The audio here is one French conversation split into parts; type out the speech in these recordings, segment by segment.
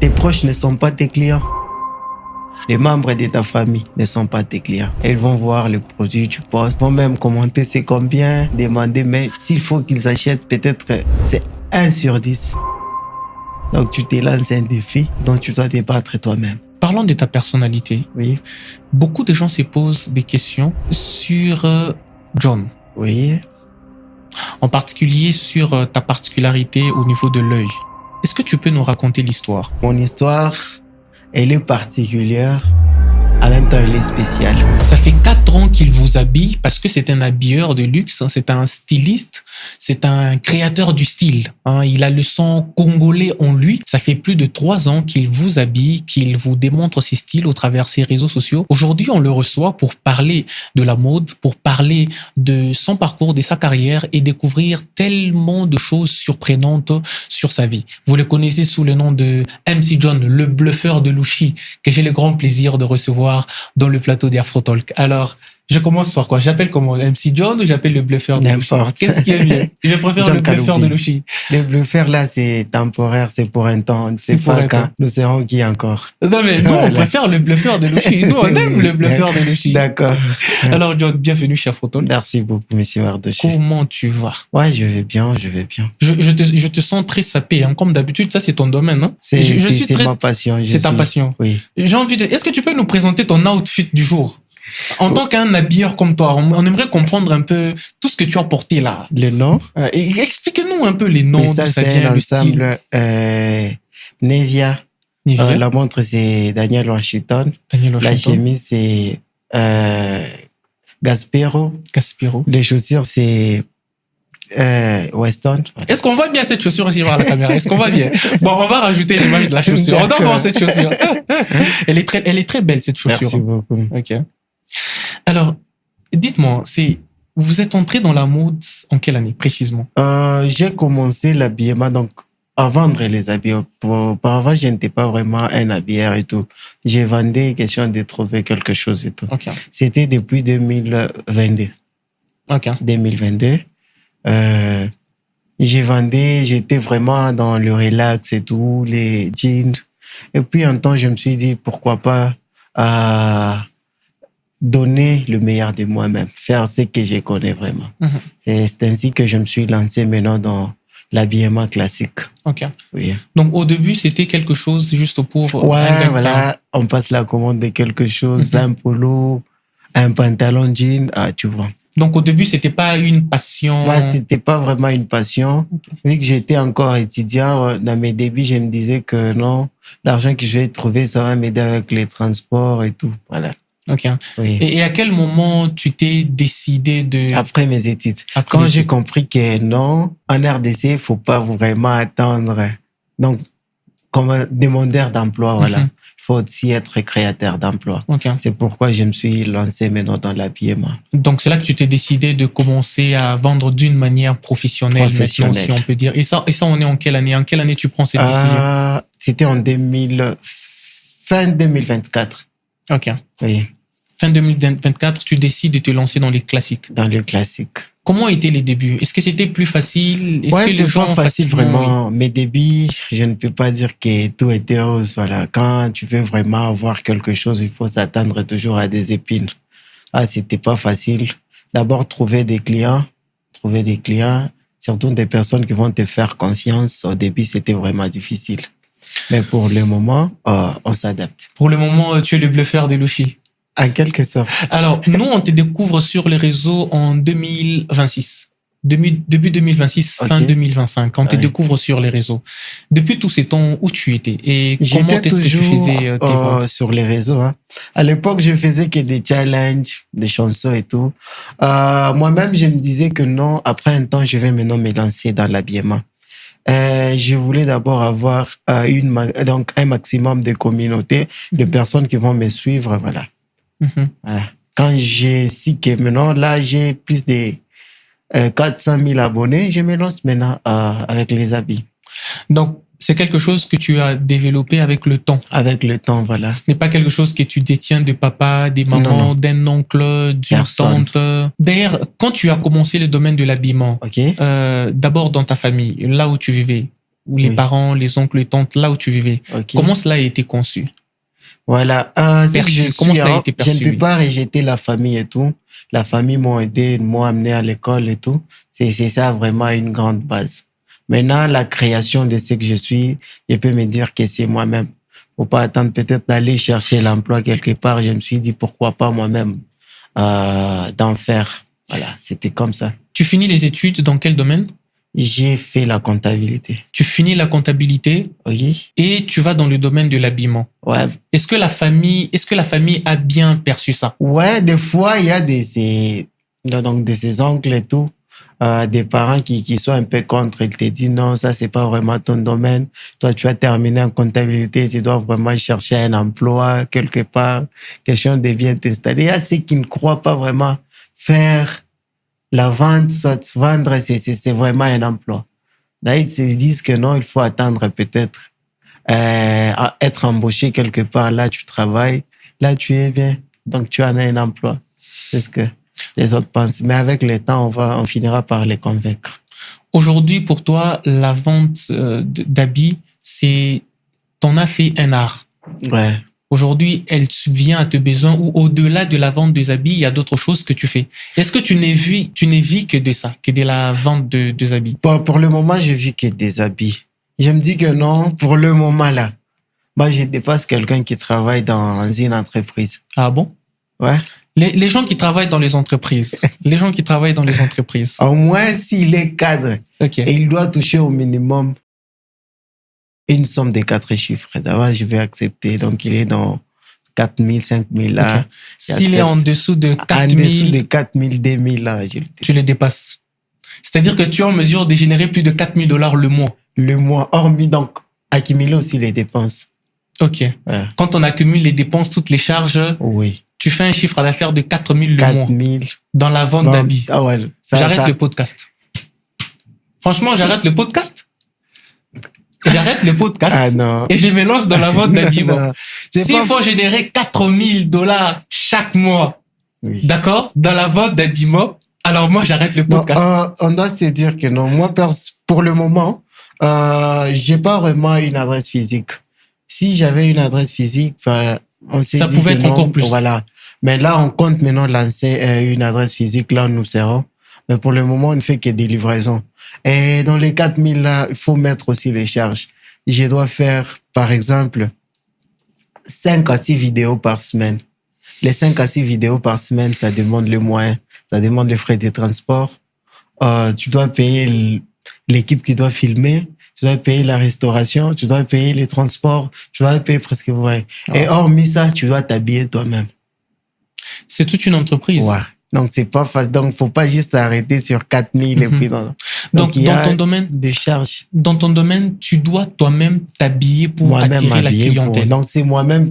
Tes proches ne sont pas tes clients. Les membres de ta famille ne sont pas tes clients. Ils vont voir le produit que tu postes, vont même commenter c'est combien, demander, mais s'il faut qu'ils achètent, peut-être c'est 1 sur 10. Donc tu te lances un défi dont tu dois débattre toi-même. Parlons de ta personnalité. Oui. Beaucoup de gens se posent des questions sur John. Oui. En particulier sur ta particularité au niveau de l'œil. Est-ce que tu peux nous raconter l'histoire? Mon histoire, elle est particulière. En même temps, elle est spéciale. Ça fait 4 ans qu'il vous habille parce que c'est un habilleur de luxe, c'est un styliste, c'est un créateur du style. Il a le sang congolais en lui. Ça fait plus de 3 ans qu'il vous habille, qu'il vous démontre ses styles au travers ses réseaux sociaux. Aujourd'hui, on le reçoit pour parler de la mode, pour parler de son parcours, de sa carrière et découvrir tellement de choses surprenantes sur sa vie. Vous le connaissez sous le nom de MC John, le bluffeur de Louchi, que j'ai le grand plaisir de recevoir dans le plateau d'Afro Talk. Alors, je commence par quoi? J'appelle comment? MC John ou j'appelle le bluffeur de Louchi? Qu'est-ce qui est mieux? Je préfère John le bluffeur Kaloubi. de Louchi. Le bluffeur, là, c'est temporaire, c'est pour un temps. C'est pour pas un quand temps. nous serons qui encore. Non, mais nous, on Voilà. préfère le bluffeur de Louchi. Nous, on aime le bluffeur de Louchi. D'accord. Alors, John, bienvenue chez Afro Talk. Merci beaucoup, monsieur Mardoché. Comment tu vas? Ouais, je vais bien, je vais bien. Je te sens très sapé, hein. Comme d'habitude, ça, c'est ton domaine, hein. C'est Je ma passion. C'est ta passion. Oui. J'ai envie de... Est-ce que tu peux nous présenter ton outfit du jour? En tant qu'un habilleur comme toi, on aimerait comprendre un peu tout ce que tu as porté là. Le nom? Et explique-nous un peu les noms, Et d'où ça, ça c'est vient, le style. l'ensemble Nevia. Nivea, La montre, c'est Daniel Washington. Daniel La Washington, chemise, c'est Gaspero. Caspiro. Les chaussures, c'est Weston. Est-ce qu'on voit bien cette chaussure aussi voir la caméra? Est-ce qu'on voit bien? Bon, on va rajouter l'image de la chaussure. On doit D'accord. voir cette chaussure. Elle est très belle, cette chaussure. Merci beaucoup. Ok. Alors, dites-moi, vous êtes entré dans la mode en quelle année, précisément? J'ai commencé l'habillement, donc, à vendre les habits. Auparavant, je n'étais pas vraiment un habilleur et tout. J'ai vendu, question de trouver quelque chose et tout. Ok. C'était depuis 2022. Ok. 2022. J'ai vendu, j'étais vraiment dans le relax et tout, les jeans. Et puis, un temps, je me suis dit, pourquoi pas donner le meilleur de moi-même, faire ce que je connais vraiment. Mhm. Et c'est ainsi que je me suis lancé maintenant dans l'habillement classique. Ok. Oui. Donc, au début, c'était quelque chose juste pour... un Ouais, gagne-pain. voilà, on passe la commande de quelque chose, un polo, un pantalon jean, tu vois. Donc, au début, c'était pas une passion. Ouais, c'était pas vraiment une passion. Vu que j'étais encore étudiant, dans mes débuts, je me disais que non, l'argent que je vais trouver, ça va m'aider avec les transports et tout. Voilà. Ok. Oui. Et à quel moment tu t'es décidé de... Après mes études. Après Quand les j'ai études. compris que non, en RDC, il faut pas vraiment attendre. Donc, comme un demandeur d'emploi, voilà. Mhm. Il faut aussi être créateur d'emploi. Ok. C'est pourquoi je me suis lancé maintenant dans l'habillement. Donc, c'est là que tu t'es décidé de commencer à vendre d'une manière professionnelle, maintenant, si on peut dire. Et ça, on est en quelle année? En quelle année tu prends cette décision? C'était en fin 2024. Ok. Oui, Fin 2024, tu décides de te lancer dans les classiques. dans le classique. Comment étaient les débuts? Est-ce que c'était plus facile? Est-ce Ouais, que les c'est gens pas facile facilement- vraiment. Mes débuts, je ne peux pas dire que tout était rose. Voilà. Quand tu veux vraiment avoir quelque chose, il faut s'attendre toujours à des épines. C'était pas facile. D'abord, trouver des clients, surtout des personnes qui vont te faire confiance. Au début, c'était vraiment difficile. Mais pour le moment, on s'adapte. Pour le moment, tu es le bluffeur des Louchi. En quelque sorte. Alors, nous, on te découvre sur les réseaux en 2026. Début 2026, fin Ok. 2025. On te Ouais. découvre sur les réseaux. Depuis tous ces temps, où tu étais et comment J'étais est-ce que tu toujours faisais tes ventes? sur les réseaux. Hein. À l'époque, je faisais que des challenges, des chansons et tout. Moi-même, je me disais que non, après un temps, je vais maintenant me lancer dans l'habillement. Je voulais d'abord avoir donc un maximum de communauté, de personnes qui vont me suivre. Voilà. Mhm. Voilà. Quand j'ai su que maintenant, là, j'ai plus de 400 000 abonnés, je me lance maintenant avec les habits. Donc, c'est quelque chose que tu as développé avec le temps. Avec le temps, voilà. Ce n'est pas quelque chose que tu détiens de papa, des mamans, Non. d'un oncle, d'une Personne. tante. D'ailleurs, quand tu as commencé le domaine de l'habillement, OK? d'abord dans ta famille, là où tu vivais, ou les Oui. parents, les oncles, les tantes, là où tu vivais. Ok. Comment cela a été conçu? Voilà. C'est que Perçu. Comment ça a été je ne perçu? peux pas rejeter la famille et tout. La famille m'a aidé, m'a amené à l'école et tout. C'est ça vraiment une grande base. Maintenant, la création de ce que je suis, je peux me dire que c'est moi-même. Faut pas attendre peut-être d'aller chercher l'emploi quelque part. Je me suis dit pourquoi pas moi-même d'en faire. Voilà, c'était comme ça. Tu finis les études dans quel domaine? J'ai fait la comptabilité. Tu finis la comptabilité Oui. et tu vas dans le domaine de l'habillement. Ouais. Est-ce que la famille a bien perçu ça? Ouais, des fois, il y a de ces oncles et tout, des parents qui sont un peu contre. Ils te disent non, ça, c'est pas vraiment ton domaine. Toi, tu as terminé en comptabilité, tu dois vraiment chercher un emploi quelque part, quelque chose de bien t'installer. Il y a ceux qui ne croient pas vraiment faire la vente, soit vendre, c'est vraiment un emploi. Là, ils se disent que non, il faut attendre peut-être à être embauché quelque part. Là, tu travailles, là, tu es bien, donc tu en as un emploi. C'est ce que les autres pensent. Mais avec le temps, on finira par les convaincre. Aujourd'hui, pour toi, la vente d'habits, t'en as fait un art. Ouais. Aujourd'hui, elle subvient à tes besoins ou au-delà de la vente des habits, il y a d'autres choses que tu fais. Est-ce que tu n'es vu que de ça, que de la vente des habits? Pour le moment, je vis que des habits. Je me dis que non, pour le moment là, moi, je dépasse quelqu'un qui travaille dans une entreprise. Ah bon? Ouais. Les gens qui travaillent dans les entreprises. Les gens qui travaillent dans les entreprises. Au moins, s'il est cadre, Ok. et il doit toucher au minimum une somme de 4 chiffres. D'abord, je vais accepter. Donc, il est dans 4 000, 5 000 là. Ok. S'il est en dessous de 4 En 000, dessous de 4 000, 2 000 là, je le dis. tu le dépasses. C'est-à-dire que tu es en mesure de générer plus de 4 000 $ le mois. Le mois, hormis donc, accumuler aussi les dépenses. Ok. Ouais. Quand on accumule les dépenses, toutes les charges, Oui. tu fais un chiffre d'affaires de 4 000 le 4 mois 000. dans la vente Bon, d'habits. ah ouais, J'arrête le podcast. Franchement, j'arrête le podcast. J'arrête le podcast. Ah non. Et je me lance dans la vente d'habillement. Non. C'est S'il pas- faut générer 4 000 $ chaque mois, Oui. d'accord, dans la vente d'habillement, alors moi, j'arrête le Non, podcast. on doit se dire que non. Moi, pour le moment, j'ai pas vraiment une adresse physique. Si j'avais une adresse physique, on s'est Ça dit pouvait que être non, encore plus. Voilà. Mais là, on compte maintenant lancer une adresse physique. Là, où nous serons. Mais pour le moment, on ne fait que des livraisons. Et dans les 4 000 là, il faut mettre aussi les charges. Je dois faire, par exemple, 5 à 6 vidéos par semaine. Les 5 à 6 vidéos par semaine, ça demande le moyen. Ça demande les frais de transport. Tu dois payer l'équipe qui doit filmer. Tu dois payer la restauration. Tu dois payer les transports. Tu dois payer presque, ouais. Et hormis ça, tu dois t'habiller toi-même. C'est toute une entreprise. Ouais. Donc, c'est pas facile. Donc, faut pas juste arrêter sur 4 000 et puis non. Donc, il y a dans ton domaine, des charges. dans ton domaine, tu dois toi-même t'habiller pour Moi-même attirer la habillé clientèle. Donc, c'est moi-même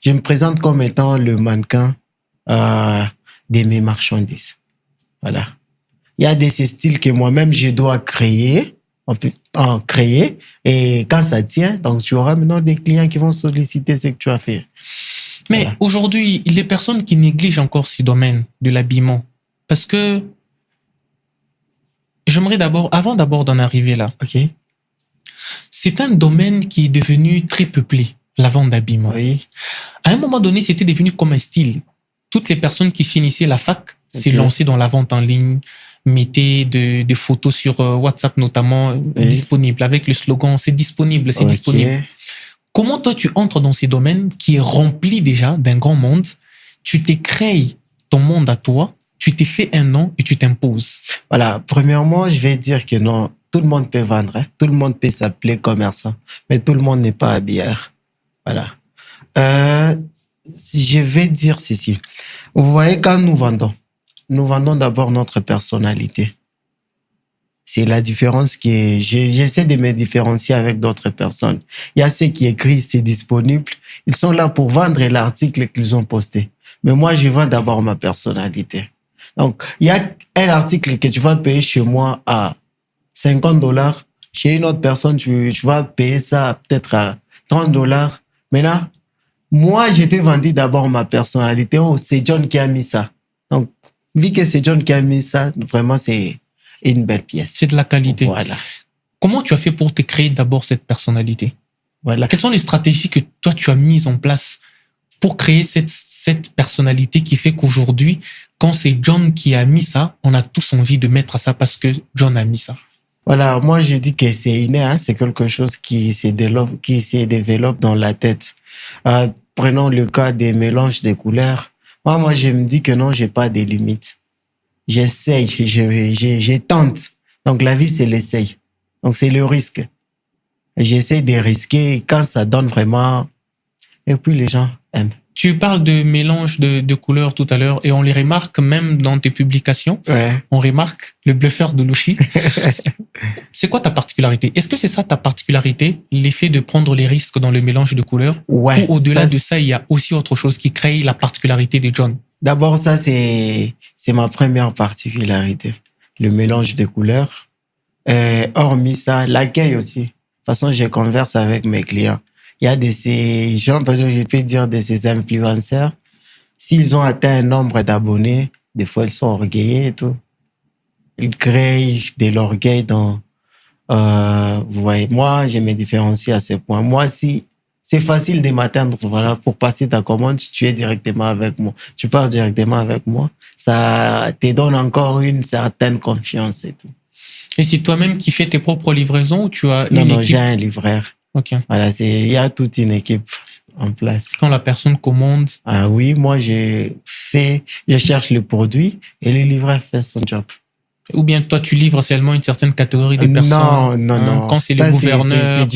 je me présente comme étant le mannequin, de mes marchandises. Voilà. Il y a ces styles que moi-même, je dois créer. On peut créer. Et quand ça tient, donc, tu auras maintenant des clients qui vont solliciter ce que tu as fait. Mais Voilà. aujourd'hui, les personnes qui négligent encore ces domaines de l'habillement, parce que j'aimerais avant d'abord d'en arriver là, OK? c'est un domaine qui est devenu très peuplé, la vente d'habillement. Oui. À un moment donné, c'était devenu comme un style. Toutes les personnes qui finissaient la fac s'est Ok. lancées dans la vente en ligne, mettaient des photos sur WhatsApp notamment, Oui. disponibles, avec le slogan « c'est disponible, c'est Ok. disponible ». Comment toi, tu entres dans ces domaines qui est rempli déjà d'un grand monde, tu t'es créé ton monde à toi, tu t'es fait un nom et tu t'imposes. Voilà. Premièrement, je vais dire que non, tout le monde peut vendre, hein. Tout le monde peut s'appeler commerçant, mais tout le monde n'est pas habilleur. Voilà. Je vais dire ceci. Vous voyez, quand nous vendons d'abord notre personnalité. C'est la différence j'essaie de me différencier avec d'autres personnes. Il y a ceux qui écrivent, c'est disponible. Ils sont là pour vendre l'article qu'ils ont posté. Mais moi, je vends d'abord ma personnalité. Donc, il y a un article que tu vas payer chez moi à 50 $. Chez une autre personne, tu vas payer ça peut-être à 30 $. Maintenant, moi, j'ai vendu d'abord ma personnalité. Oh, c'est John qui a mis ça. Donc, vu que c'est John qui a mis ça, vraiment, c'est une belle pièce. C'est de la qualité. Voilà. Comment tu as fait pour te créer d'abord cette personnalité? Voilà. Quelles sont les stratégies que toi, tu as mises en place pour créer cette personnalité qui fait qu'aujourd'hui, quand c'est John qui a mis ça, on a tous envie de mettre ça parce que John a mis ça? Voilà, moi je dis que c'est inné, hein, c'est quelque chose qui se développe dans la tête. Prenons le cas des mélanges de couleurs. Moi je me dis que non, j'ai pas de limites. J'essaye, je tente. Donc la vie c'est l'essai. Donc c'est le risque. J'essaie de risquer et quand ça donne vraiment, et puis les gens aiment. Tu parles de mélange de couleurs tout à l'heure et on les remarque même dans tes publications. Ouais. On remarque le bluffeur de Louchi. C'est quoi ta particularité? Est-ce que c'est ça ta particularité, l'effet de prendre les risques dans le mélange de couleurs? Ouais. Ou au-delà de ça, il y a aussi autre chose qui crée la particularité de John? D'abord, ça, c'est ma première particularité. Le mélange de couleurs. Hormis ça, l'accueil aussi. De toute façon, je converse avec mes clients. Il y a de ces gens, parce que je peux dire de ces influenceurs, s'ils ont atteint un nombre d'abonnés, des fois, ils sont orgueillés et tout. Ils créent de l'orgueil dans, vous voyez, moi, je me différencie à ce point. Moi, si c'est facile de m'atteindre, voilà, pour passer ta commande, tu es directement avec moi. Tu pars directement avec moi. Ça te donne encore une certaine confiance et tout. Et c'est toi-même qui fais tes propres livraisons ou tu as une Non, équipe? j'ai un livreur. Ok. Voilà, il y a toute une équipe en place. Quand la personne commande, Ah oui, moi, je cherche le produit et le livreur fait son job. ou bien toi tu livres seulement une certaine catégorie de personnes? Non. Quand c'est ça, le gouverneur,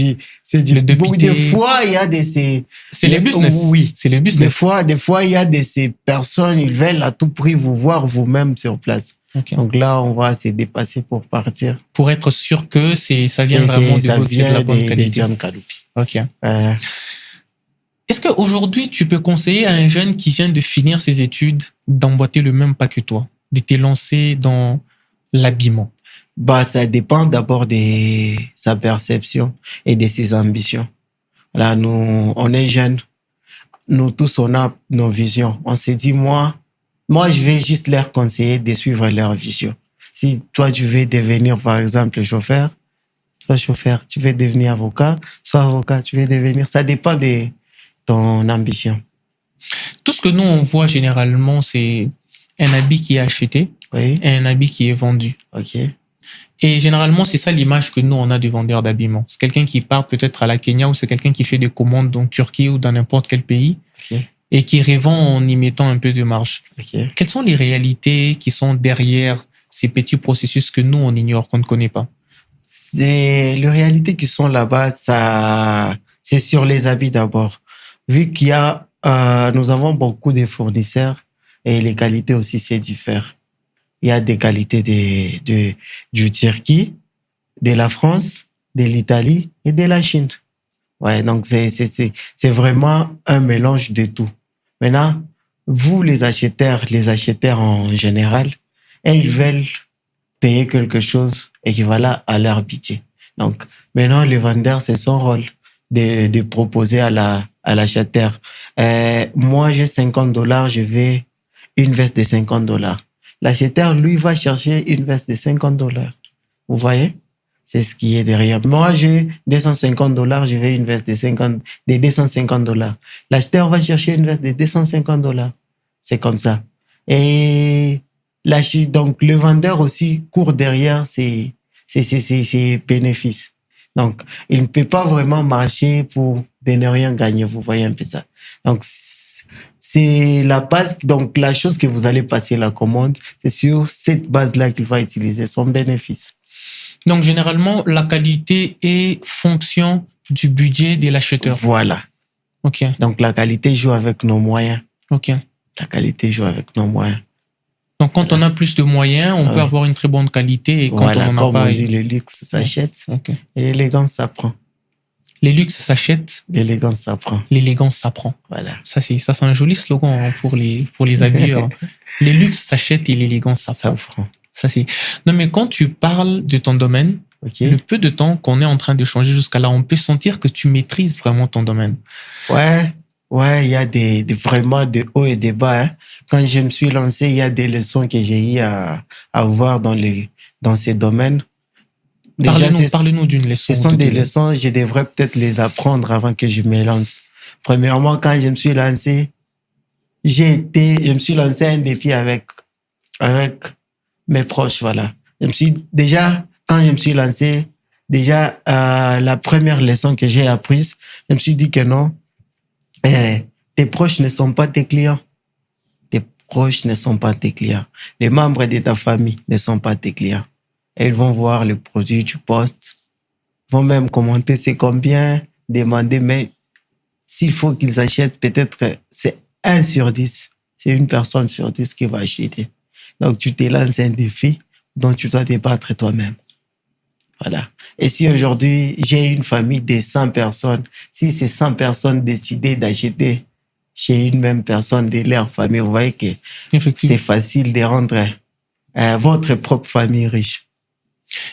c'est du le député. Des fois, il y a c'est le business. Oui. C'est le business. Des fois, il y a ces personnes, ils veulent à tout prix vous voir vous-même sur place. Okay. Donc là, on va se dépasser pour partir. Pour être sûr que ça vient vraiment de vous, c'est de la bonne qualité. Des John Kaloupi. Ok. Est-ce qu'aujourd'hui, tu peux conseiller à un jeune qui vient de finir ses études d'emboîter le même pas que toi, de te lancer dans l'habillement? Ça dépend d'abord de sa perception et de ses ambitions. Là, nous, on est jeunes. Nous tous, on a nos visions. On s'est dit, moi, je vais juste leur conseiller de suivre leur vision. Si toi, tu veux devenir, par exemple, chauffeur, sois chauffeur. Tu veux devenir avocat, sois avocat. Tu veux devenir... Ça dépend de ton ambition. Tout ce que nous, on voit généralement, c'est un habit qui est acheté et un habit qui est vendu. OK. Et généralement, c'est ça l'image que nous, on a du vendeur d'habillement. C'est quelqu'un qui part peut-être à la Kenya ou c'est quelqu'un qui fait des commandes dans Turquie ou dans n'importe quel pays. OK. Et qui revend en y mettant un peu de marge. Okay. Quelles sont les réalités qui sont derrière ces petits processus que nous, on ignore, qu'on ne connaît pas? Les réalités qui sont là-bas, c'est sur les habits d'abord. Vu qu'il y a, nous avons beaucoup de fournisseurs et les qualités aussi se diffèrent. Il y a des qualités du Turquie, de la France, de l'Italie et de la Chine. Ouais, donc c'est vraiment un mélange de tout. Maintenant, vous, les acheteurs en général, ils veulent payer quelque chose équivalent à leur budget. Donc, maintenant, le vendeur, c'est son rôle de proposer à l'acheteur. Moi, j'ai $50, je veux une veste de $50. L'acheteur, lui, va chercher une veste de $50. Vous voyez? C'est ce qui est derrière. Moi, j'ai $250, je veux une veste de $250. L'acheteur va chercher une veste de $250. C'est comme ça. Et donc, le vendeur aussi court derrière ses bénéfices. Donc, il ne peut pas vraiment marcher pour de ne rien gagner. Vous voyez un peu ça. Donc, c'est la base. Donc, la chose que vous allez passer la commande, c'est sur cette base-là qu'il va utiliser son bénéfice. Donc, généralement, la qualité est fonction du budget de l'acheteur. Voilà. OK. Donc, la qualité joue avec nos moyens. OK. La qualité joue avec nos moyens. Donc, quand on a plus de moyens, on peut avoir une très bonne qualité. Et quand on n'en a pas... Comme on dit, le luxe s'achète. Okay. Et l'élégance s'apprend. Les luxes s'achètent. L'élégance s'apprend. L'élégance s'apprend. Voilà. Ça, c'est un joli slogan pour les habilleurs. Les luxes s'achètent et l'élégance s'apprend. Ça, c'est... Non, mais quand tu parles de ton domaine, okay. Le peu de temps qu'on est en train de changer jusqu'à là, on peut sentir que tu maîtrises vraiment ton domaine. Ouais, il y a vraiment de hauts et de bas. Hein. Quand je me suis lancé, il y a des leçons que j'ai eu à voir dans ces domaines. Déjà, Parle-nous d'une leçon. ce sont des leçons, je devrais peut-être les apprendre avant que je me lance. Premièrement, quand je me suis lancé, je me suis lancé un défi avec mes proches, voilà. Quand je me suis lancé, la première leçon que j'ai apprise, je me suis dit que non, tes proches ne sont pas tes clients. Tes proches ne sont pas tes clients. Les membres de ta famille ne sont pas tes clients. Ils vont voir le produit que tu postes, vont même commenter c'est combien, demander, mais s'il faut qu'ils achètent, peut-être c'est 1 sur 10. C'est une personne sur 10 qui va acheter. Donc, tu te lances un défi dont tu dois te battre toi-même. Voilà. Et si aujourd'hui, j'ai une famille de 100 personnes, si ces 100 personnes décidaient d'acheter chez une même personne de leur famille, vous voyez que c'est facile de rendre votre propre famille riche.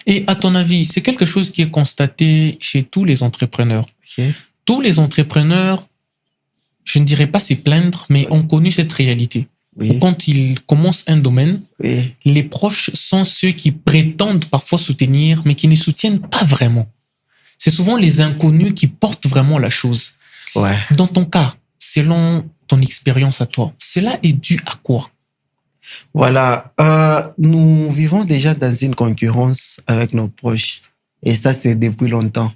Et à ton avis, c'est quelque chose qui est constaté chez tous les entrepreneurs. Okay. Tous les entrepreneurs, je ne dirais pas se plaindre, mais ont connu cette réalité. Oui. Quand ils commencent un domaine, Oui. les proches sont ceux qui prétendent parfois soutenir, mais qui ne soutiennent pas vraiment. C'est souvent les inconnus qui portent vraiment la chose. Ouais. Dans ton cas, selon ton expérience à toi, cela est dû à quoi? Voilà. Nous vivons déjà dans une concurrence avec nos proches. Et ça, c'est depuis longtemps.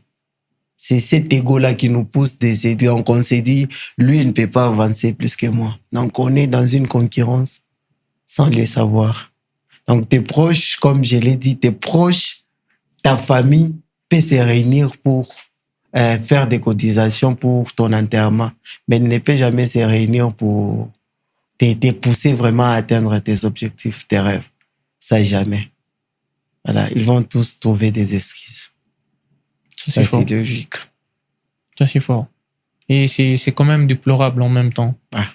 C'est cet ego-là qui nous pousse donc on s'est dit, lui, il ne peut pas avancer plus que moi. Donc, on est dans une concurrence sans le savoir. Donc, tes proches, comme je l'ai dit, tes proches, ta famille peut se réunir pour faire des cotisations pour ton enterrement. Mais elle ne peut jamais se réunir pour te pousser vraiment à atteindre tes objectifs, tes rêves. Ça, jamais. Voilà, ils vont tous trouver des excuses. Ça, c'est logique. Ça, c'est fort. Et c'est quand même déplorable en même temps. Ah,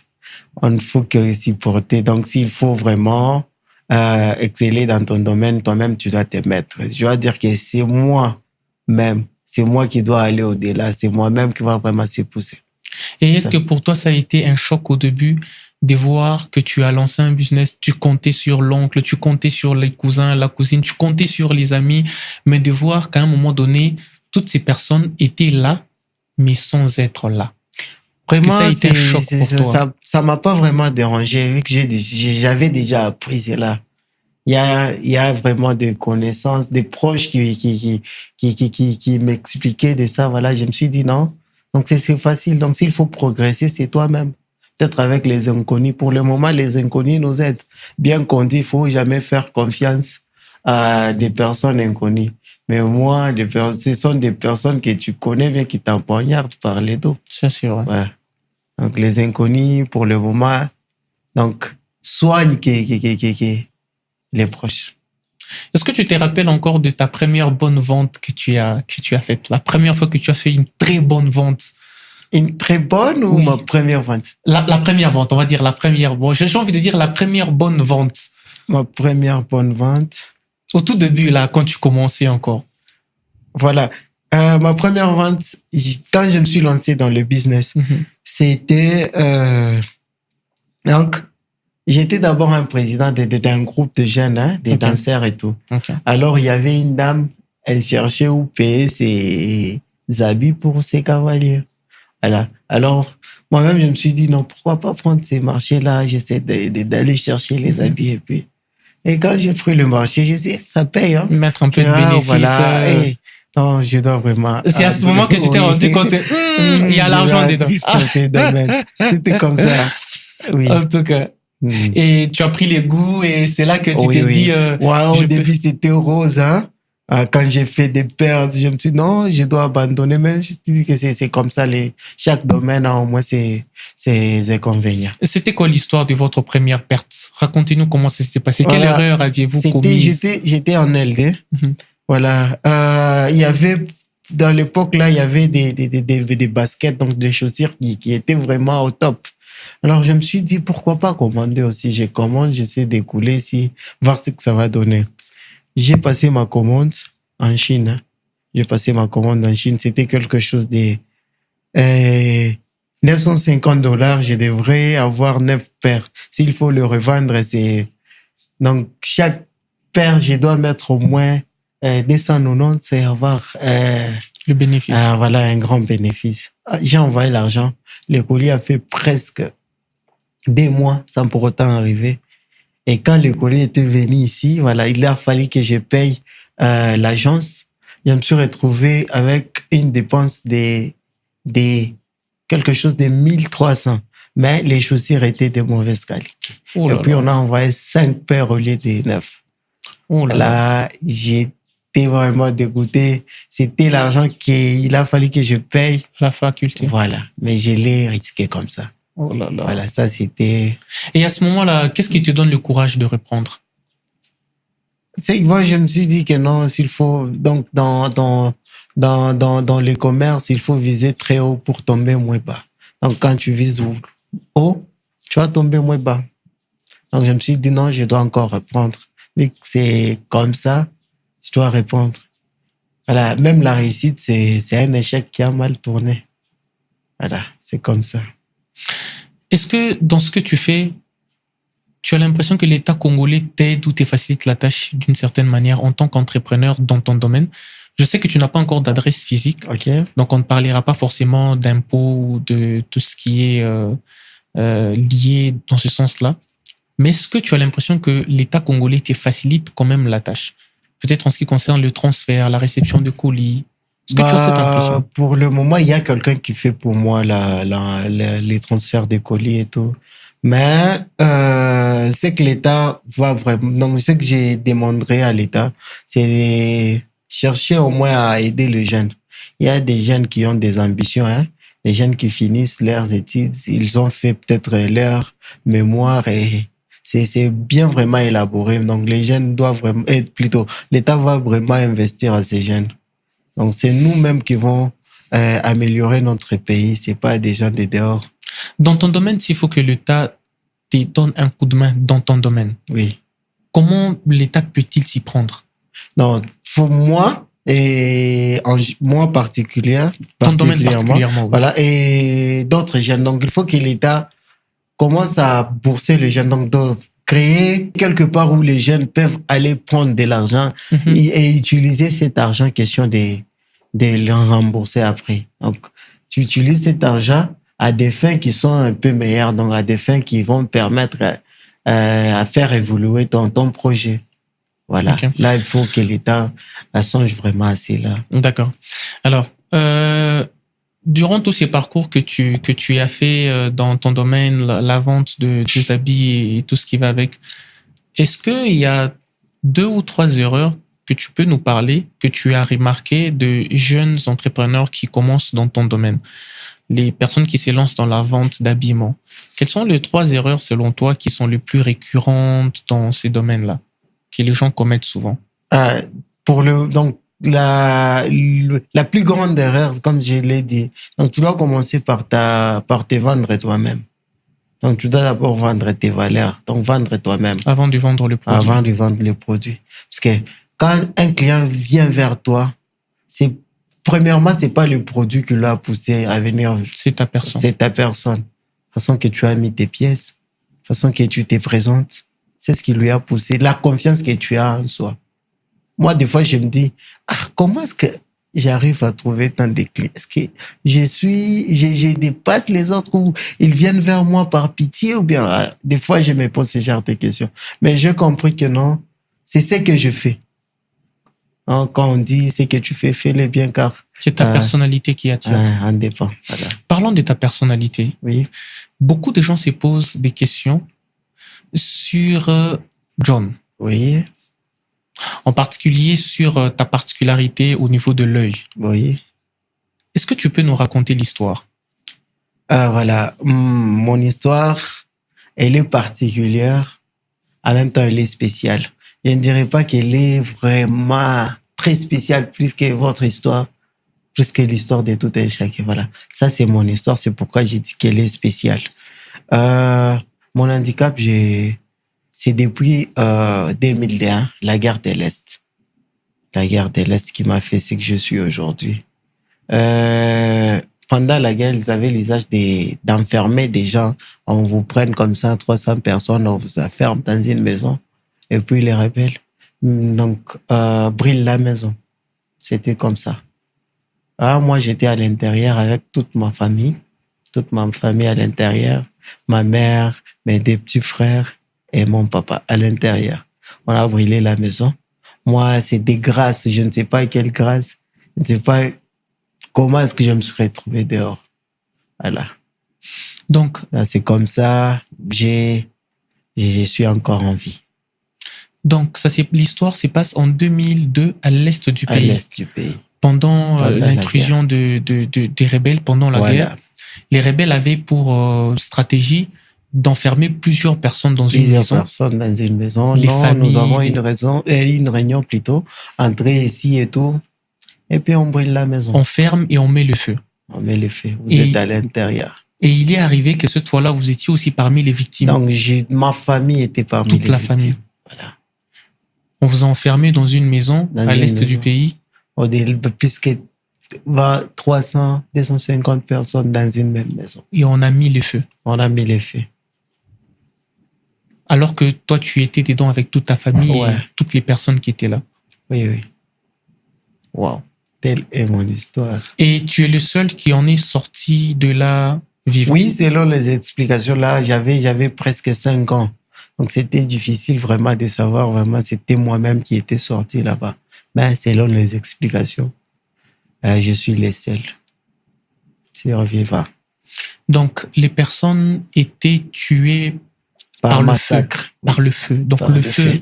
on ne faut que s'y porter. Donc, s'il faut vraiment exceller dans ton domaine, toi-même, tu dois te mettre. Je dois dire que c'est moi-même. C'est moi qui dois aller au-delà. C'est moi-même qui va vraiment se pousser. Et est-ce que pour toi, ça a été un choc au début de voir que tu as lancé un business, tu comptais sur l'oncle, tu comptais sur les cousins, la cousine, tu comptais sur les amis, mais de voir qu'à un moment donné, toutes ces personnes étaient là, mais sans être là. Vraiment, ça a été un choc pour toi? Ça m'a pas vraiment dérangé, vu que j'avais déjà appris cela. Il y a vraiment des connaissances, des proches qui m'expliquaient de ça. Voilà, je me suis dit non. Donc, c'est facile. Donc, s'il faut progresser, c'est toi-même. Peut-être avec les inconnus. Pour le moment, les inconnus nous aident. Bien qu'on dit, il faut jamais faire confiance à des personnes inconnues. Mais moi, ce sont des personnes que tu connais bien qui t'empoignardent par les dos. Ça, c'est vrai. Ouais. Donc, les inconnus, pour le moment, donc, soigne les proches. Est-ce que tu te rappelles encore de ta première bonne vente que tu as faite? La première fois que tu as fait une très bonne vente? Une très bonne ou ma première vente? La première vente, on va dire la première. Bon, j'ai envie de dire la première bonne vente. Ma première bonne vente. Au tout début, là, quand tu commençais encore. Voilà. Ma première vente, quand je me suis lancé dans le business, c'était... donc, j'étais d'abord un président d'un groupe de jeunes, des danseurs et tout. Okay. Alors, il y avait une dame, elle cherchait où payer ses habits pour ses cavaliers. Voilà. Alors, moi-même, je me suis dit, non, pourquoi pas prendre ces marchés-là? J'essaie d'aller chercher les habits et quand j'ai pris le marché, je sais, ça paye. Hein. Mettre un peu de bénéfice. Voilà. Non, je dois vraiment... C'est à ce moment que tu t'es rendu compte, il y a l'argent dedans. C'était comme ça. Oui. En tout cas. Et tu as pris les goûts et c'est là que tu t'es dit... au début, c'était rose. Hein? Quand j'ai fait des pertes, je me suis dit, non, je dois abandonner. Mais je me suis dit que c'est comme ça. Chaque domaine a au moins ses inconvénients. C'était quoi l'histoire de votre première perte? Racontez-nous comment ça s'était passé. Quelle erreur aviez-vous commise? J'étais en LD. Voilà. Il y avait... Dans l'époque, là, il y avait des baskets, donc des chaussures qui étaient vraiment au top. Alors, je me suis dit, pourquoi pas commander aussi? Je commande, j'essaie d'écouler ici, voir ce que ça va donner. J'ai passé ma commande en Chine. Hein. J'ai passé ma commande en Chine. C'était quelque chose de $950. Je devrais avoir 9 paires. S'il faut le revendre, c'est... Donc, chaque paire, je dois mettre au moins 290, c'est avoir Le bénéfice. voilà, un grand bénéfice. J'ai envoyé l'argent. Le colis a fait presque des mois sans pour autant arriver. Et quand le colis était venu ici, voilà, il a fallu que je paye l'agence. Je me suis retrouvé avec une dépense de quelque chose de 1300. Mais les chaussures étaient de mauvaise qualité. Oh Et là puis, là. on a envoyé 5 paires au lieu de 9. Oh là là. Là, j'étais vraiment dégoûté. C'était l'argent qu'il a fallu que je paye. La faculté. Voilà. Mais je l'ai risqué comme ça. Oh là là. Voilà, ça, c'était... Et à ce moment-là, qu'est-ce qui te donne le courage de reprendre? C'est que moi, je me suis dit que non, s'il faut... Donc, dans les commerces, il faut viser très haut pour tomber moins bas. Donc, quand tu vises haut, tu vas tomber moins bas. Donc, je me suis dit non, je dois encore reprendre. Vu que c'est comme ça, tu dois répondre. Voilà, même la réussite, c'est un échec qui a mal tourné. Voilà, c'est comme ça. Est-ce que dans ce que tu fais, tu as l'impression que l'État congolais t'aide ou te facilite la tâche d'une certaine manière en tant qu'entrepreneur dans ton domaine? Je sais que tu n'as pas encore d'adresse physique, OK. donc on ne parlera pas forcément d'impôts ou de tout ce qui est lié dans ce sens-là. Mais est-ce que tu as l'impression que l'État congolais te facilite quand même la tâche? Peut-être en ce qui concerne le transfert, la réception de colis. Est-ce que tu as cette impression? Pour le moment, il y a quelqu'un qui fait pour moi les transferts de colis et tout. Mais c'est que l'État va vraiment... Donc, ce que j'ai demanderai à l'État, c'est chercher au moins à aider les jeunes. Il y a des jeunes qui ont des ambitions, hein. Les jeunes qui finissent leurs études, ils ont fait peut-être leur mémoire et c'est bien vraiment élaboré. Donc, les jeunes doivent vraiment... plutôt, l'État va vraiment investir à ces jeunes. Donc, c'est nous-mêmes qui vont améliorer notre pays. C'est pas des gens de dehors. Dans ton domaine, s'il faut que l'État te donne un coup de main dans ton domaine, Oui. comment l'État peut-il s'y prendre? Non, pour moi, et moi Ton domaine particulièrement, oui. voilà, et d'autres jeunes. Donc, il faut que l'État commence à bourser les jeunes. Donc, de créer quelque part où les jeunes peuvent aller prendre de l'argent et utiliser cet argent, question de le rembourser après. Donc, tu utilises cet argent à des fins qui sont un peu meilleures, donc à des fins qui vont permettre à faire évoluer ton projet. Voilà. Okay. Là, il faut que l'État songe vraiment à cela. D'accord. Alors, durant tous ces parcours que tu as fait dans ton domaine, la vente des habits et tout ce qui va avec, est-ce qu'il y a 2 ou 3 erreurs que tu peux nous parler, que tu as remarquées de jeunes entrepreneurs qui commencent dans ton domaine? Les personnes qui se lancent dans la vente d'habillement. Quelles sont les 3 erreurs, selon toi, qui sont les plus récurrentes dans ces domaines-là, que les gens commettent souvent? Donc, la plus grande erreur, comme je l'ai dit, donc tu dois commencer par te vendre toi-même. Donc, tu dois d'abord vendre tes valeurs, donc vendre toi-même. Avant de vendre le produit. Avant de vendre le produit. Parce que quand un client vient vers toi, premièrement, c'est pas le produit qui l'a poussé à venir. C'est ta personne. C'est ta personne. La façon que tu as mis tes pièces, la façon que tu te présentes, c'est ce qui lui a poussé, la confiance que tu as en soi. Moi, des fois, je me dis, comment est-ce que j'arrive à trouver tant de clients? Est-ce que je dépasse les autres ou ils viennent vers moi par pitié ou bien, des fois, je me pose ce genre de questions. Mais j'ai compris que non, c'est ce que je fais. Quand on dit ce que tu fais, fais-le bien car... C'est ta personnalité qui attire. En dépend. Voilà. Parlons de ta personnalité. Oui. Beaucoup de gens se posent des questions sur John. Oui. En particulier sur ta particularité au niveau de l'œil. Oui. Est-ce que tu peux nous raconter l'histoire? Voilà. Mon histoire, elle est particulière. En même temps, elle est spéciale. Je ne dirais pas qu'elle est vraiment très spéciale plus que votre histoire, plus que l'histoire de tout un chacun. Voilà. Ça, c'est mon histoire. C'est pourquoi j'ai dit qu'elle est spéciale. Mon handicap, c'est depuis 2001, la guerre de l'Est. La guerre de l'Est qui m'a fait ce que je suis aujourd'hui. Pendant la guerre, ils avaient l'usage d'enfermer des gens. On vous prenne comme ça 300 personnes, on vous enferme dans une maison. Et puis les rebelles. Donc, brûle la maison. C'était comme ça. Moi, j'étais à l'intérieur avec toute ma famille à l'intérieur, ma mère, mes deux petits frères et mon papa à l'intérieur. On a brûlé la maison. Moi, c'est des grâces, je ne sais pas quelle grâce, je ne sais pas comment est-ce que je me suis retrouvé dehors. Voilà. Donc, Là, c'est comme ça, je suis encore en vie. Donc, l'histoire se passe en 2002 à l'est du À pays. l'est du pays. Pendant Pendant la l'intrusion des rebelles, pendant la Voilà. guerre, les rebelles avaient pour stratégie d'enfermer plusieurs personnes dans une Plusieurs maison. personnes dans une maison. Les Non, familles, nous avons une réunion plutôt, entrer ici et tout. Et puis on brûle la maison. On ferme et on met le feu. On met le feu. Vous Et- êtes à l'intérieur. Et il est arrivé que cette fois-là, vous étiez aussi parmi les victimes. Donc, ma famille était parmi Toute les la victimes. famille. Voilà. On vous a enfermé dans une maison Dans à une l'est du maison. pays. Plus que 300, 250 personnes dans une même maison. Et on a mis le feu. On a mis le feu. Alors que toi, tu étais dedans avec toute ta famille Ouais. et toutes les personnes qui étaient là. Oui, oui. Wow. Telle est mon histoire. Et tu es le seul qui en est sorti de là vivant. Oui, selon les explications, là, j'avais presque 5 ans. Donc, c'était difficile vraiment de savoir, vraiment, c'était moi-même qui étais sorti là-bas. Mais selon les explications, je suis le seul survivant. Donc, les personnes étaient tuées par le feu. massacre. par le feu. Donc, Par le le feu. feu.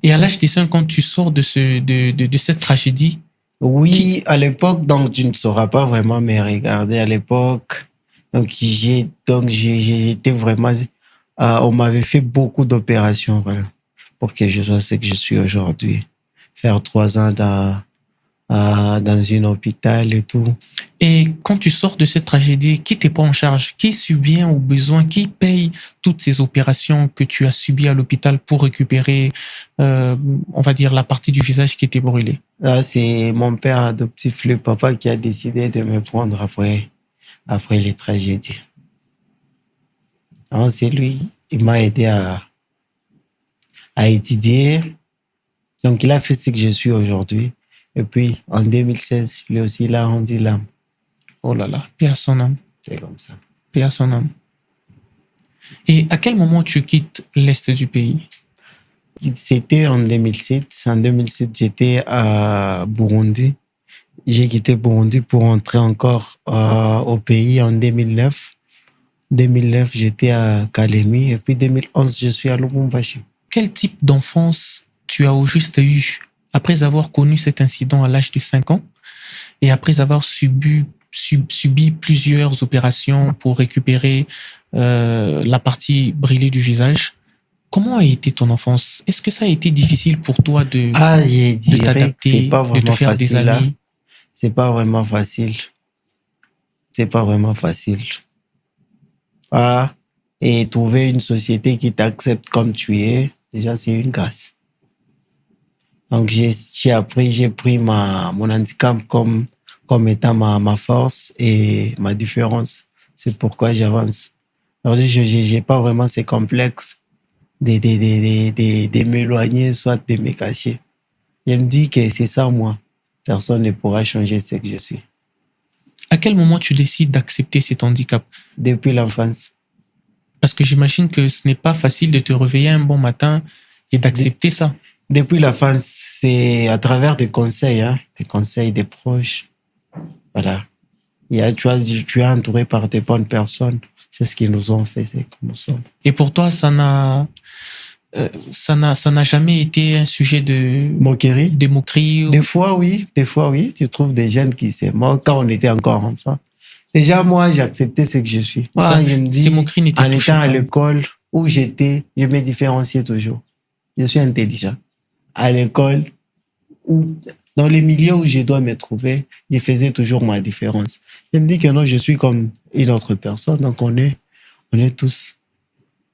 Et à l'âge de 5 ans, tu sors de cette tragédie. Oui, à l'époque, donc tu ne sauras pas vraiment me regarder à l'époque. Donc j'étais vraiment, on m'avait fait beaucoup d'opérations, voilà, pour que je sois ce que je suis aujourd'hui. Faire 3 ans dans un hôpital et tout. Et quand tu sors de cette tragédie, qui te prend en charge? Qui subvient aux besoins? Qui paye toutes ces opérations que tu as subies à l'hôpital pour récupérer, on va dire, la partie du visage qui était brûlée? Là, c'est mon père adoptif, le papa, qui a décidé de me prendre après les tragédies. Alors, c'est lui, il m'a aidé à étudier. Donc, il a fait ce que je suis aujourd'hui. Et puis, en 2016, lui aussi, il a rendu l'âme. Oh là là, paix à son âme, C'est comme ça. paix à son âme. Et à quel moment tu quittes l'Est du pays? C'était en 2007. En 2007, j'étais à Burundi. J'ai quitté Burundi pour entrer encore au pays en 2009. 2009, j'étais à Kalemi. Et puis 2011, je suis à Lubumbashi. Quel type d'enfance tu as au juste eu après avoir connu cet incident à l'âge de 5 ans et après avoir subi plusieurs opérations pour récupérer la partie brûlée du visage? Comment a été ton enfance? Est-ce que ça a été difficile pour toi de Je dirais que t'adapter, c'est pas de te vraiment faire des facile, là. amis? C'est pas vraiment facile. C'est pas vraiment facile. Et trouver une société qui t'accepte comme tu es, déjà, c'est une grâce. Donc, j'ai pris mon handicap comme étant ma force et ma différence. C'est pourquoi j'avance. Alors, j'ai pas vraiment ces complexes de m'éloigner, soit de me cacher. Je me dis que c'est ça, moi. Personne ne pourra changer ce que je suis. À quel moment tu décides d'accepter cet handicap? Depuis l'enfance. Parce que j'imagine que ce n'est pas facile de te réveiller un bon matin et d'accepter ça. Depuis l'enfance, c'est à travers des conseils, des conseils des proches. Voilà. Tu es entouré par des bonnes personnes. C'est ce qu'ils nous ont fait, c'est que nous sommes. Et pour toi, ça n'a jamais été un sujet de Moquerie? moquerie ou... Des fois, oui. Tu trouves des jeunes qui se moquent quand on était encore enfant. Déjà, moi, j'ai accepté ce que je suis. Moi, Ça, je me ces dis, moqueries n'étaient en touchées étant à pas. l'école où j'étais, je me différenciais toujours. Je suis intelligent. À l'école, dans les milieux où je dois me trouver, je faisais toujours ma différence. Je me dis que non, je suis comme une autre personne. Donc, on est tous,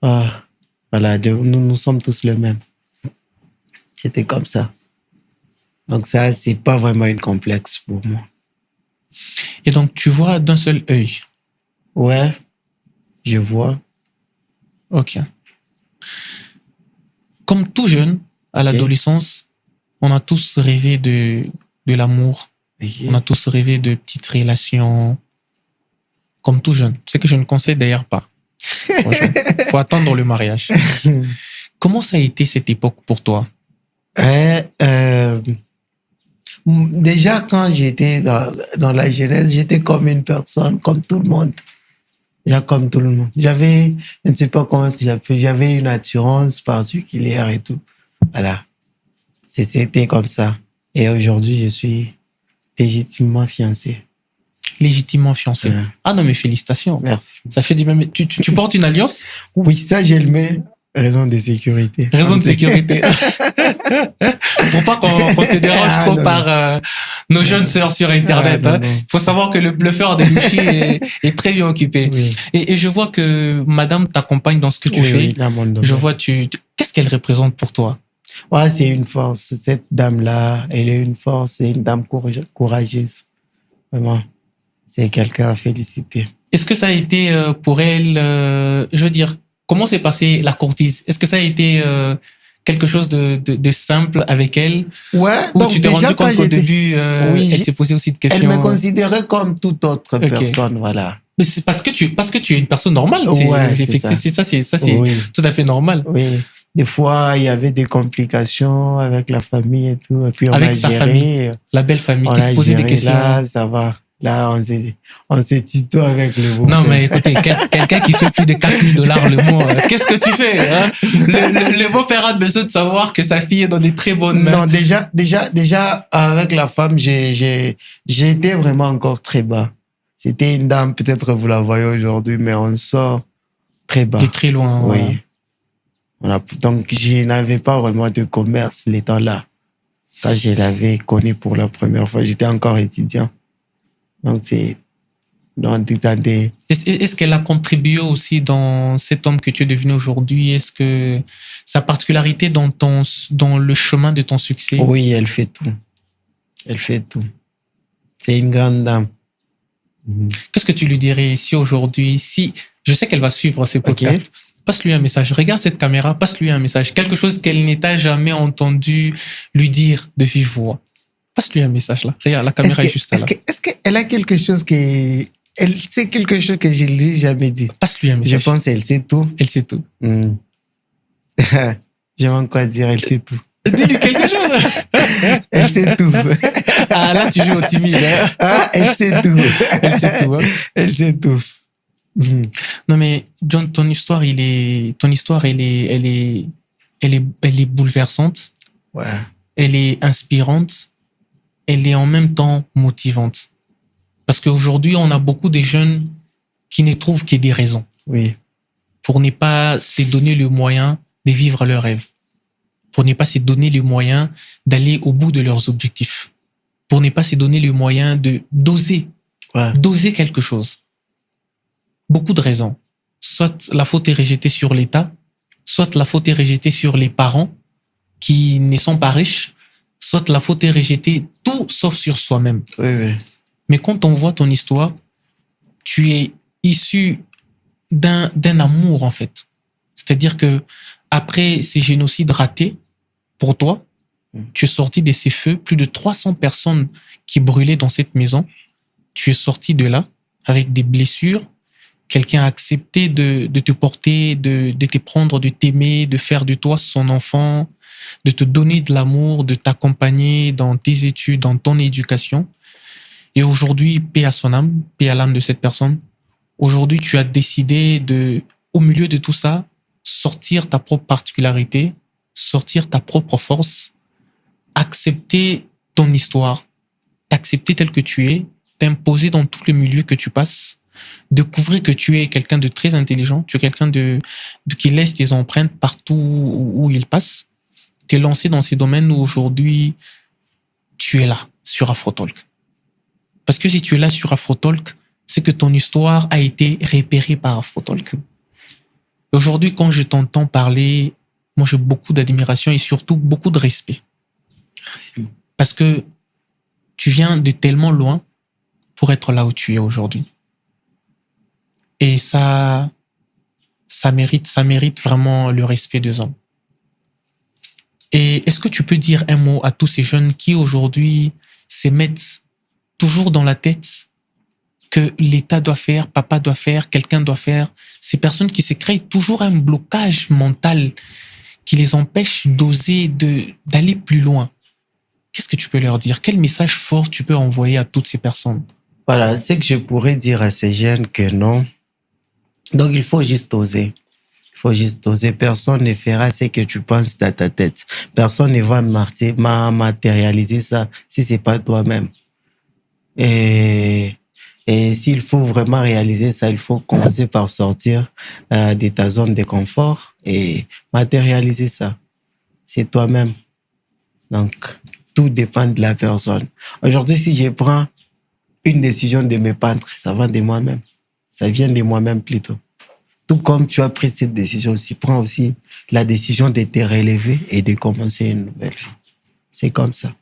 voilà, nous sommes tous les mêmes. C'était comme ça. Donc, ça, c'est pas vraiment un complexe pour moi. Et donc, tu vois d'un seul œil. Ouais, je vois. Ok. Comme tout jeune, à Ok. l'adolescence, on a tous rêvé de l'amour. On a tous rêvé de petites relations. Comme tout jeune. Ce que je ne conseille d'ailleurs pas. Franchement, faut attendre le mariage. Comment ça a été cette époque pour toi? Ouais, déjà, quand j'étais dans la jeunesse, j'étais comme une personne, comme tout le monde. Déjà, comme tout le monde. J'avais, je ne sais pas comment est-ce que j'avais une assurance particulière et tout. Voilà. C'était comme ça. Et aujourd'hui, je suis légitimement fiancé. Légitimement fiancé. Ouais. Ah non, mais félicitations. Merci. Ça fait du même. Tu portes une alliance? Oui, ça, je le mets. Raison de sécurité. Raison de sécurité. Pour pas qu'on te dérange Ah, trop non, par nos jeunes sœurs sur Internet. Ah, non, Hein. non. Faut savoir que le bluffeur de Luchi est très bien occupé. Oui. Et je vois que madame t'accompagne dans ce que tu Oui, fais. oui, dans mon domaine. Je vois, qu'est-ce qu'elle représente pour toi? Ouais, c'est une force. Cette dame-là, elle est une force. C'est une dame courageuse. Vraiment. C'est quelqu'un à féliciter. Est-ce que ça a été pour elle, je veux dire, comment s'est passée la courtise? Est-ce que ça a été quelque chose de simple avec elle? Ouais, Ou donc tu t'es déjà, rendu compte quand qu'au j'étais- début, Oui, elle s'est posé aussi de elle questions? me considérait comme toute autre Ok. personne, voilà. Mais c'est parce que tu es une personne normale. Ouais, c'est C'est ça, c'est Oui, tout à fait normal. oui. Des fois, il y avait des complications avec la famille et tout. Et puis, on Avec a sa géré. famille. La belle famille On qui a se posait des géré. questions. Là, ça va. Là, on s'est tuto avec le beau. Non, mais écoutez, quelqu'un qui fait plus de 4 000 $ le mois, qu'est-ce que tu fais hein? Le beau-père a besoin de savoir que sa fille est dans des très bonnes mains. Non, déjà, avec la femme, j'étais vraiment encore très bas. C'était une dame, peut-être vous la voyez aujourd'hui, mais on sort très bas. T'es très loin. Oui. Ouais. Donc, je n'avais pas vraiment de commerce les temps-là. Quand je l'avais connu pour la première fois, j'étais encore étudiant. Donc, c'est dans des... Est-ce qu'elle a contribué aussi dans cet homme que tu es devenu aujourd'hui? Est-ce que sa particularité dans le chemin de ton succès? Oui, elle fait tout. Elle fait tout. C'est une grande dame. Qu'est-ce que tu lui dirais si aujourd'hui, si je sais qu'elle va suivre ces podcasts, passe-lui un message. Regarde cette caméra, passe-lui un message. Quelque chose qu'elle n'était jamais entendu lui dire de vive voix. Passe-lui un message là. Regarde, la caméra est juste là. Est-ce qu'elle a quelque chose elle sait quelque chose que je ne lui ai jamais dit? Passe-lui un Je message. pense qu'elle sait tout. Elle sait tout. J'ai même quoi dire, elle sait tout. Dis-lui quelque chose. Elle sait tout. Ah là, tu joues au timide. Hein? Ah, elle sait tout. Elle sait tout. Hein? Elle sait tout. Non mais John, ton histoire, elle est bouleversante. Ouais. Elle est inspirante. Elle est en même temps motivante. Parce qu'aujourd'hui, on a beaucoup de jeunes qui ne trouvent que des raisons Oui. pour ne pas se donner le moyen de vivre leurs rêves, pour ne pas se donner le moyen d'aller au bout de leurs objectifs, pour ne pas se donner le moyen d'oser quelque chose. Beaucoup de raisons. Soit la faute est rejetée sur l'État, soit la faute est rejetée sur les parents qui ne sont pas riches, soit la faute est rejetée tout sauf sur soi-même. Oui. Mais quand on voit ton histoire, tu es issu d'un amour, en fait. C'est-à-dire que après ces génocides ratés, pour toi, tu es sorti de ces feux, plus de 300 personnes qui brûlaient dans cette maison. Tu es sorti de là avec des blessures. Quelqu'un a accepté de te porter, de te prendre, de t'aimer, de faire de toi son enfant, de te donner de l'amour, de t'accompagner dans tes études, dans ton éducation. Et aujourd'hui, paix à son âme, paix à l'âme de cette personne. Aujourd'hui, tu as décidé au milieu de tout ça, sortir ta propre particularité, sortir ta propre force, accepter ton histoire, t'accepter tel que tu es, t'imposer dans tous les milieux que tu passes, découvrir que tu es quelqu'un de très intelligent, tu es quelqu'un qui laisse des empreintes partout où il passe, t'es lancé dans ces domaines où aujourd'hui, tu es là, sur Afrotalk. Parce que si tu es là sur Afrotalk, c'est que ton histoire a été repérée par Afrotalk. Aujourd'hui, quand je t'entends parler, moi j'ai beaucoup d'admiration et surtout beaucoup de respect. Merci. Parce que tu viens de tellement loin pour être là où tu es aujourd'hui. Et ça mérite vraiment le respect des hommes. Et est-ce que tu peux dire un mot à tous ces jeunes qui aujourd'hui se mettent toujours dans la tête que l'État doit faire, papa doit faire, quelqu'un doit faire, ces personnes qui se créent toujours un blocage mental qui les empêche d'oser, d'aller plus loin. Qu'est-ce que tu peux leur dire? Quel message fort tu peux envoyer à toutes ces personnes? Voilà, c'est que je pourrais dire à ces jeunes que non. Donc, il faut juste oser. Il faut juste oser. Personne ne fera ce que tu penses dans ta tête. Personne ne va matérialiser ça si c'est pas toi-même. Et s'il faut vraiment réaliser ça, il faut commencer par sortir de ta zone de confort et matérialiser ça. C'est toi-même. Donc, tout dépend de la personne. Aujourd'hui, si je prends une décision de me peindre, ça va de moi-même. Ça vient de moi-même plutôt. Tout comme tu as pris cette décision aussi, prends aussi la décision de te relever et de commencer une nouvelle vie. C'est comme ça.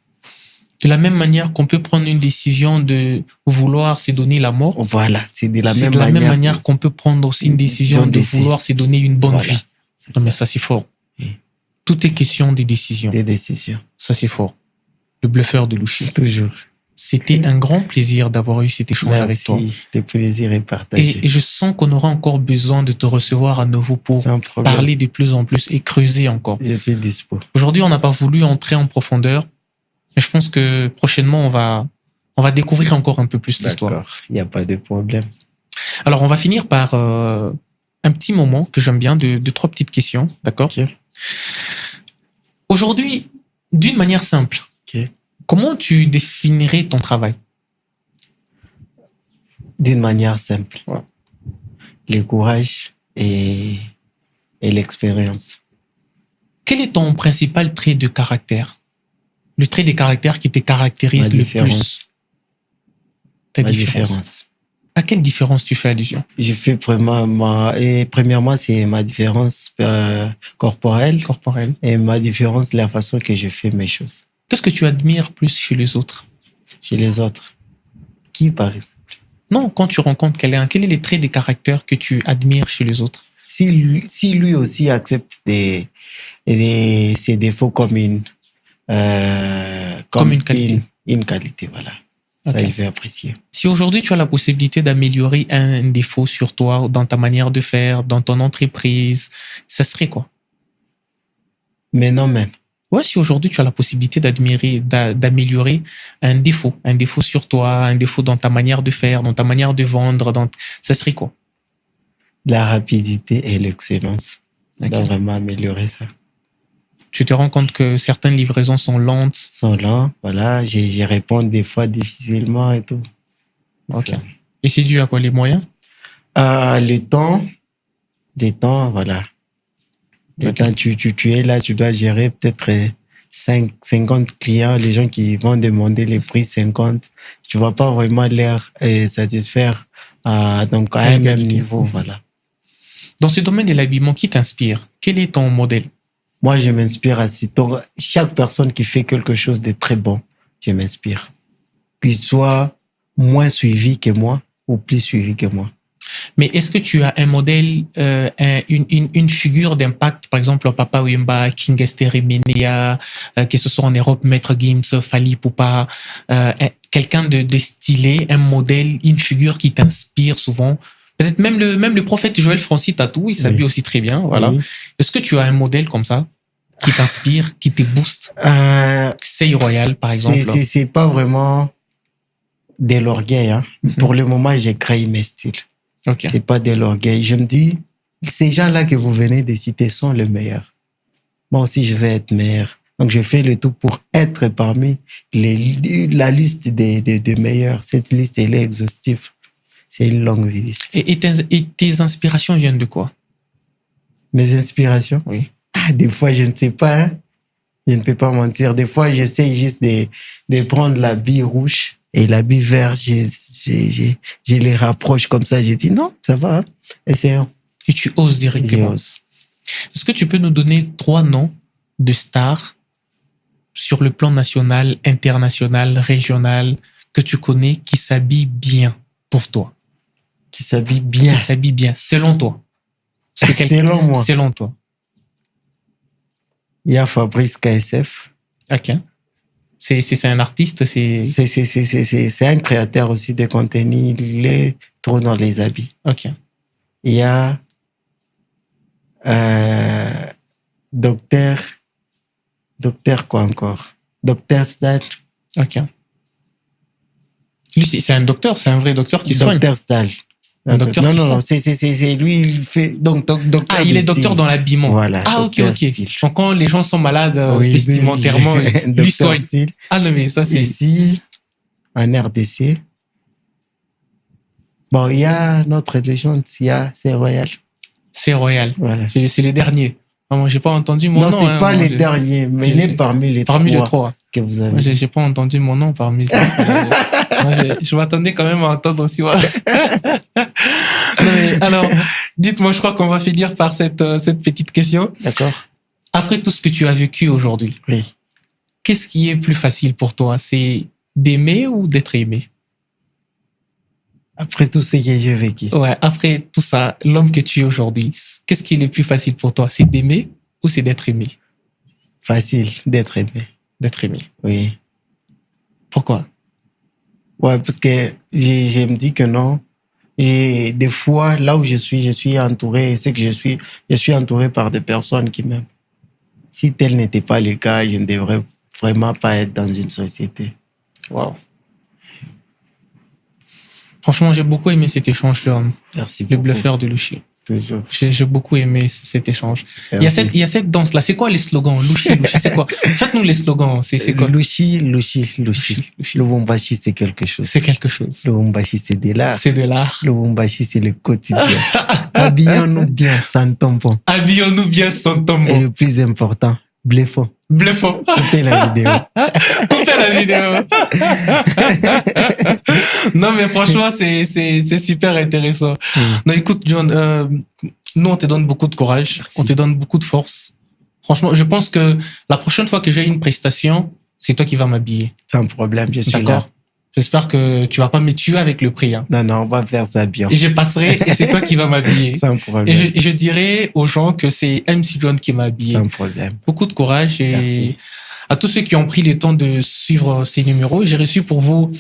De la même manière qu'on peut prendre une décision de vouloir se donner la mort. Voilà, c'est de la même manière qu'on peut prendre aussi une décision de vouloir se donner une bonne vie. Non, mais ça, c'est fort. Tout est question des décisions. Des décisions. Ça, c'est fort. Le bluffeur de Louchi. Toujours. C'était un grand plaisir d'avoir eu cet échange avec toi. Le plaisir est partagé. Et je sens qu'on aura encore besoin de te recevoir à nouveau pour parler de plus en plus et creuser encore. Je suis dispo. Aujourd'hui, on n'a pas voulu entrer en profondeur, mais je pense que prochainement, on va découvrir encore un peu plus l'histoire. D'accord, il n'y a pas de problème. Alors, on va finir par un petit moment que j'aime bien, de 3 petites questions, d'accord? Okay. Aujourd'hui, d'une manière simple, comment tu définirais ton travail? D'une manière simple. Ouais. Le courage et l'expérience. Quel est ton principal trait de caractère? Le trait de caractère qui te caractérise le plus? Ta différence. À quelle différence tu fais allusion? Je fais premièrement, c'est ma différence corporelle. Et ma différence, la façon que je fais mes choses. Qu'est-ce que tu admires plus chez les autres? Chez les autres? Qui, par exemple? Non, quand tu rencontres quelqu'un, quel est les traits de caractère que tu admires chez les autres? Si lui aussi accepte ses défauts comme une qualité. Une qualité, voilà. Ça, Okay. il fait apprécier. Si aujourd'hui tu as la possibilité d'améliorer un défaut sur toi, dans ta manière de faire, dans ton entreprise, ça serait quoi? Mais non, même. Ouais, si aujourd'hui tu as la possibilité d'améliorer un défaut sur toi, un défaut dans ta manière de faire, dans ta manière de vendre, ça serait quoi? La rapidité et l'excellence. Okay. On doit vraiment améliorer ça. Tu te rends compte que certaines livraisons sont lentes? Sont lentes, voilà. J'y réponds des fois difficilement et tout. Ok. Ça. Et c'est dû à quoi, les moyens? Le temps, voilà. Le temps, tu es là, tu dois gérer peut-être 50 clients, les gens qui vont demander les prix 50. Tu vas pas vraiment leur satisfaire donc à un même niveau, voilà. Dans ce domaine de l'habillement, qui t'inspire? Quel est ton modèle? Moi, je m'inspire à chaque personne qui fait quelque chose de très bon, je m'inspire. Qu'il soit moins suivi que moi ou plus suivi que moi. Mais est-ce que tu as un modèle, une figure d'impact, par exemple, Papa Wemba, King Esther Menea, que ce soit en Europe, Maître Gims, Fally Ipupa, quelqu'un de stylé, un modèle, une figure qui t'inspire souvent? Peut-être même le prophète Joël Francis Tatou, il s'habille aussi très bien, voilà. Oui. Est-ce que tu as un modèle comme ça qui t'inspire, qui te booste? Sey Royal, par exemple. C'est pas vraiment de l'orgueil, hein. Mm-hmm. Pour le moment, j'ai créé mes styles. Okay. C'est pas de l'orgueil. Je me dis, ces gens-là que vous venez de citer sont les meilleurs. Moi aussi, je vais être meilleur. Donc, je fais le tout pour être parmi la liste des meilleurs. Cette liste, elle est exhaustive. C'est une longue liste. Et tes inspirations viennent de quoi? Mes inspirations? Oui. Des fois, je ne sais pas. Hein. Je ne peux pas mentir. Des fois, j'essaie juste de prendre l'habit rouge et l'habit vert. Je les rapproche comme ça. J'ai dit non, ça va. Hein. Essayons. Et tu oses directement. Est-ce que tu peux nous donner 3 noms de stars sur le plan national, international, régional que tu connais qui s'habillent bien pour toi? Qui s'habille bien. Qui s'habille bien, selon toi. Selon moi. Selon toi. Il y a Fabrice KSF. Ok. C'est un artiste, C'est un créateur aussi de contenu. Il est trop dans les habits. Ok. Il y a Docteur quoi encore? Docteur Stal. Ok. Lui, c'est un docteur, c'est un vrai docteur qui soigne. Docteur Stal. Un docteur qui Non, soigne. c'est lui, il fait. Donc, docteur. Ah, il est docteur dans l'habillement. Voilà. Ah, ok. docteur style. Donc, quand les gens sont malades Oui, vestimentairement, lui docteur soigne. style. Ah, non, mais ça, c'est. Ici, en RDC. Bon, il y a notre légende, c'est Royal. C'est Royal. Voilà. C'est le dernier. Ah, moi, j'ai pas entendu mon nom. Non, c'est pas les derniers, mais il est parmi les trois que vous avez. Moi, j'ai pas entendu mon nom parmi les trois. Je m'attendais quand même à entendre aussi. Ouais. Mais, alors, dites-moi, je crois qu'on va finir par cette petite question. D'accord. Après tout ce que tu as vécu aujourd'hui, Oui. qu'est-ce qui est plus facile pour toi? C'est d'aimer ou d'être aimé? Après tout ce que j'ai vécu. Ouais, après tout ça, l'homme que tu es aujourd'hui, qu'est-ce qui est le plus facile pour toi? C'est d'aimer ou c'est d'être aimé? Facile d'être aimé. D'être aimé. Oui. Pourquoi? Ouais, parce que je me dis que non. Des fois, là où je suis entouré, c'est que je suis entouré par des personnes qui m'aiment. Si tel n'était pas le cas, je ne devrais vraiment pas être dans une société. Wow. Franchement, j'ai beaucoup aimé cet échange-là. Merci Le beaucoup. bluffeur de Louchi. Toujours. J'ai beaucoup aimé cet échange. Merci. Il y a cette danse-là. C'est quoi les slogans? Louchi, c'est quoi? Faites-nous les slogans. C'est quoi? Louchi. Louchi. Le Bombashi, c'est quelque chose. C'est quelque chose. Le Bombashi, c'est de l'art. C'est de l'art. Le Bombashi, c'est le quotidien. Habillons-nous bien sans tampon. Habillons-nous bien sans Et tambour. le plus important, bluffons. Bluffons. Coupez la vidéo. Coupez la vidéo. Non, mais franchement, c'est super intéressant. Non, écoute, John, nous, on te donne beaucoup de courage. Merci. On te donne beaucoup de force. Franchement, je pense que la prochaine fois que j'ai une prestation, c'est toi qui vas m'habiller. Sans problème, je suis là. D'accord? J'espère que tu vas pas me tuer avec le prix. Hein. Non, on va faire ça bien. Et je passerai et c'est toi qui vas m'habiller. Sans problème. Et je dirai aux gens que c'est MC John qui m'a habillé. Sans problème. Beaucoup de courage et Merci. à tous ceux qui ont pris le temps de suivre ces numéros. J'ai reçu pour vous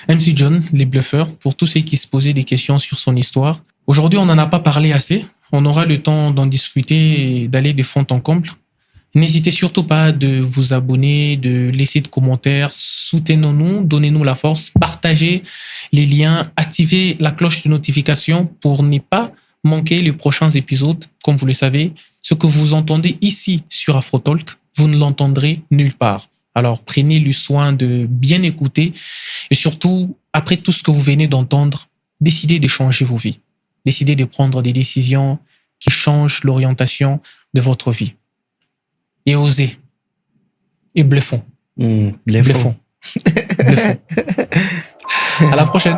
MC John, les bluffeurs, pour tous ceux qui se posaient des questions sur son histoire. Aujourd'hui, on n'en a pas parlé assez. On aura le temps d'en discuter et d'aller de fond en comble. N'hésitez surtout pas de vous abonner, de laisser de commentaires, soutenez-nous, donnez-nous la force, partagez les liens, activez la cloche de notification pour ne pas manquer les prochains épisodes. Comme vous le savez, ce que vous entendez ici sur AfroTalk, vous ne l'entendrez nulle part. Alors prenez le soin de bien écouter et surtout, après tout ce que vous venez d'entendre, décidez de changer vos vies. Décidez de prendre des décisions qui changent l'orientation de votre vie. Et osez. Et bluffons. Bluffons. Bluffons. Bluffons. À la prochaine.